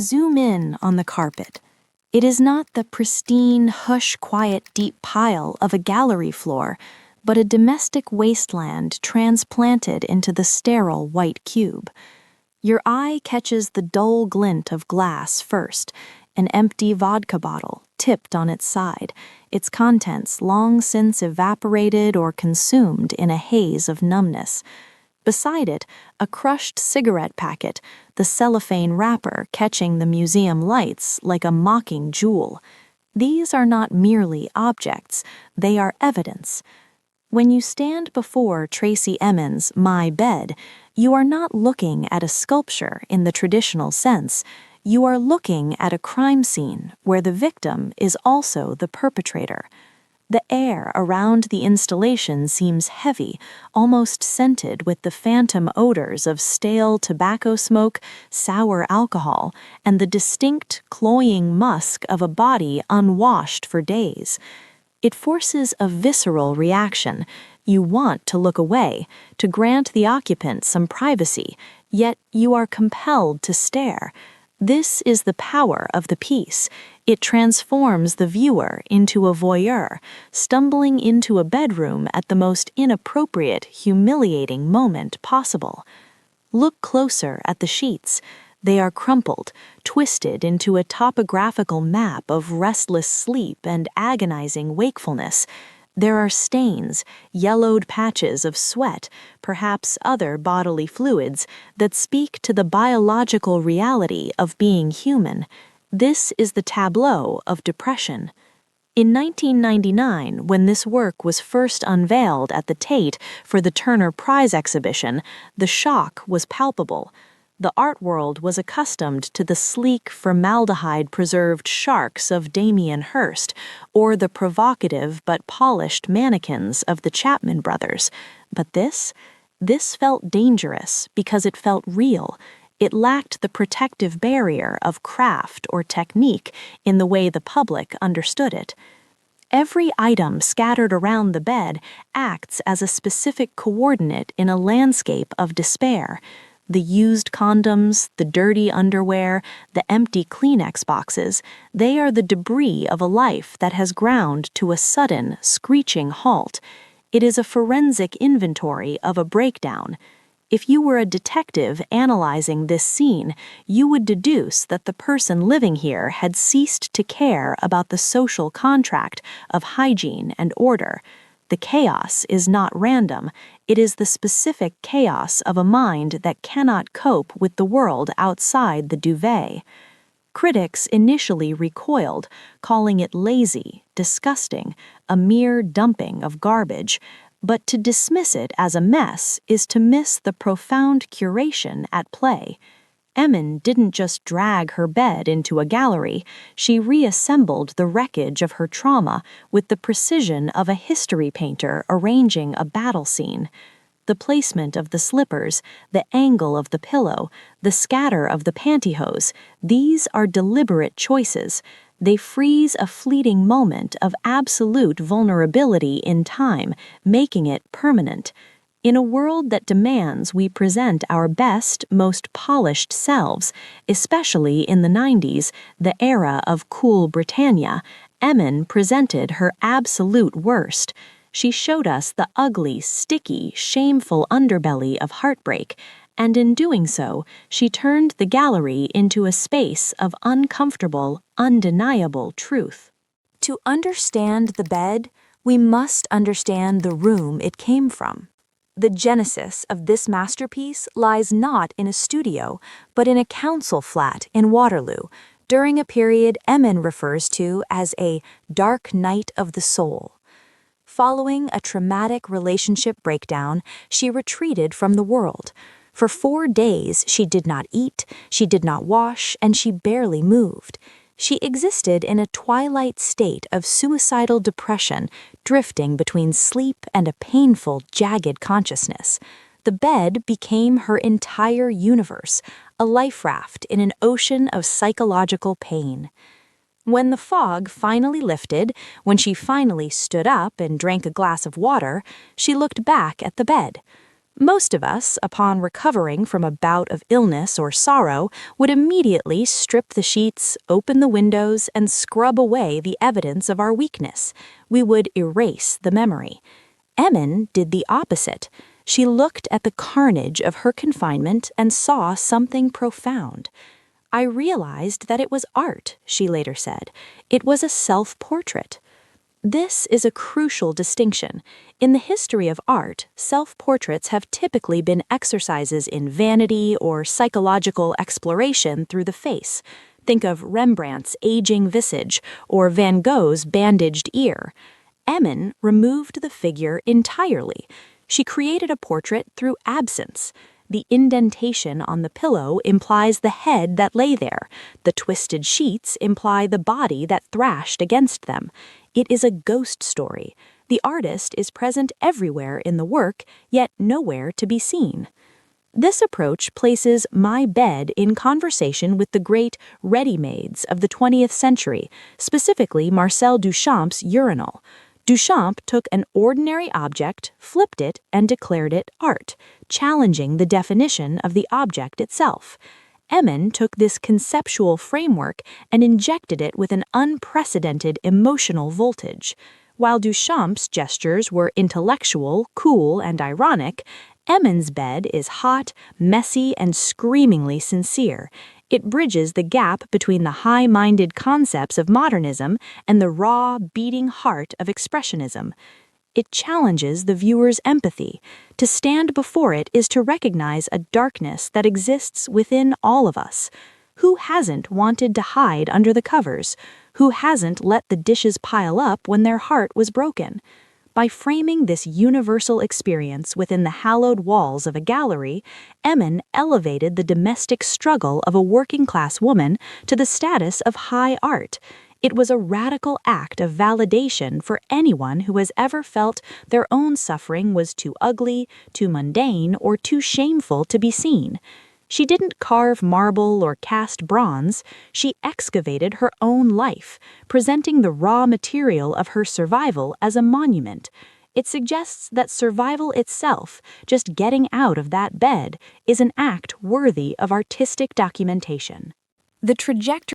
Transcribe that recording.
Zoom in on the carpet. It is not the pristine, hush-quiet deep pile of a gallery floor, but a domestic wasteland transplanted into the sterile white cube. Your eye catches the dull glint of glass first, an empty vodka bottle tipped on its side, its contents long since evaporated or consumed in a haze of numbness. Beside it, a crushed cigarette packet, the cellophane wrapper catching the museum lights like a mocking jewel. These are not merely objects, they are evidence. When you stand before Tracy Emin's My Bed, you are not looking at a sculpture in the traditional sense. You are looking at a crime scene where the victim is also the perpetrator. The air around the installation seems heavy, almost scented with the phantom odors of stale tobacco smoke, sour alcohol, and the distinct, cloying musk of a body unwashed for days. It forces a visceral reaction. You want to look away, to grant the occupant some privacy, yet you are compelled to stare. This is the power of the piece. It transforms the viewer into a voyeur, stumbling into a bedroom at the most inappropriate, humiliating moment possible. Look closer at the sheets. They are crumpled, twisted into a topographical map of restless sleep and agonizing wakefulness. There are stains, yellowed patches of sweat, perhaps other bodily fluids, that speak to the biological reality of being human. This is the tableau of depression. In 1999, when this work was first unveiled at the Tate for the Turner Prize exhibition, the shock was palpable. The art world was accustomed to the sleek, formaldehyde-preserved sharks of Damien Hirst, or the provocative but polished mannequins of the Chapman brothers. But this felt dangerous because it felt real. It lacked the protective barrier of craft or technique in the way the public understood it. Every item scattered around the bed acts as a specific coordinate in a landscape of despair. The used condoms, the dirty underwear, the empty Kleenex boxes, they are the debris of a life that has ground to a sudden, screeching halt. It is a forensic inventory of a breakdown. If you were a detective analyzing this scene, you would deduce that the person living here had ceased to care about the social contract of hygiene and order. The chaos is not random. It is the specific chaos of a mind that cannot cope with the world outside the duvet. Critics initially recoiled, calling it lazy, disgusting, a mere dumping of garbage. But to dismiss it as a mess is to miss the profound curation at play. Emin didn't just drag her bed into a gallery, she reassembled the wreckage of her trauma with the precision of a history painter arranging a battle scene. The placement of the slippers, the angle of the pillow, the scatter of the pantyhose, these are deliberate choices. They freeze a fleeting moment of absolute vulnerability in time, making it permanent. In a world that demands we present our best, most polished selves, especially in the 90s, the era of cool Britannia, Emin presented her absolute worst. She showed us the ugly, sticky, shameful underbelly of heartbreak, and in doing so, she turned the gallery into a space of uncomfortable, undeniable truth. To understand the bed, we must understand the room it came from. The genesis of this masterpiece lies not in a studio, but in a council flat in Waterloo, during a period Emin refers to as a dark night of the soul. Following a traumatic relationship breakdown, she retreated from the world. For 4 days, she did not eat, she did not wash, and she barely moved. She existed in a twilight state of suicidal depression, drifting between sleep and a painful, jagged consciousness. The bed became her entire universe, a life raft in an ocean of psychological pain. When the fog finally lifted, when she finally stood up and drank a glass of water, she looked back at the bed. Most of us, upon recovering from a bout of illness or sorrow, would immediately strip the sheets, open the windows, and scrub away the evidence of our weakness. We would erase the memory. Emin did the opposite. She looked at the carnage of her confinement and saw something profound. "I realized that it was art," she later said. "It was a self-portrait." This is a crucial distinction. In the history of art, self-portraits have typically been exercises in vanity or psychological exploration through the face. Think of Rembrandt's aging visage or Van Gogh's bandaged ear. Emin removed the figure entirely. She created a portrait through absence. The indentation on the pillow implies the head that lay there. The twisted sheets imply the body that thrashed against them. It is a ghost story. The artist is present everywhere in the work, yet nowhere to be seen. This approach places my bed in conversation with the great ready-mades of the 20th century, specifically Marcel Duchamp's urinal. Duchamp took an ordinary object, flipped it, and declared it art, challenging the definition of the object itself. Emin took this conceptual framework and injected it with an unprecedented emotional voltage. While Duchamp's gestures were intellectual, cool, and ironic, Emin's bed is hot, messy, and screamingly sincere. It bridges the gap between the high-minded concepts of modernism and the raw, beating heart of expressionism. It challenges the viewer's empathy. To stand before it is to recognize a darkness that exists within all of us. Who hasn't wanted to hide under the covers? Who hasn't let the dishes pile up when their heart was broken? By framing this universal experience within the hallowed walls of a gallery, Emin elevated the domestic struggle of a working-class woman to the status of high art. It was a radical act of validation for anyone who has ever felt their own suffering was too ugly, too mundane, or too shameful to be seen. She didn't carve marble or cast bronze. She excavated her own life, presenting the raw material of her survival as a monument. It suggests that survival itself, just getting out of that bed, is an act worthy of artistic documentation. The trajectory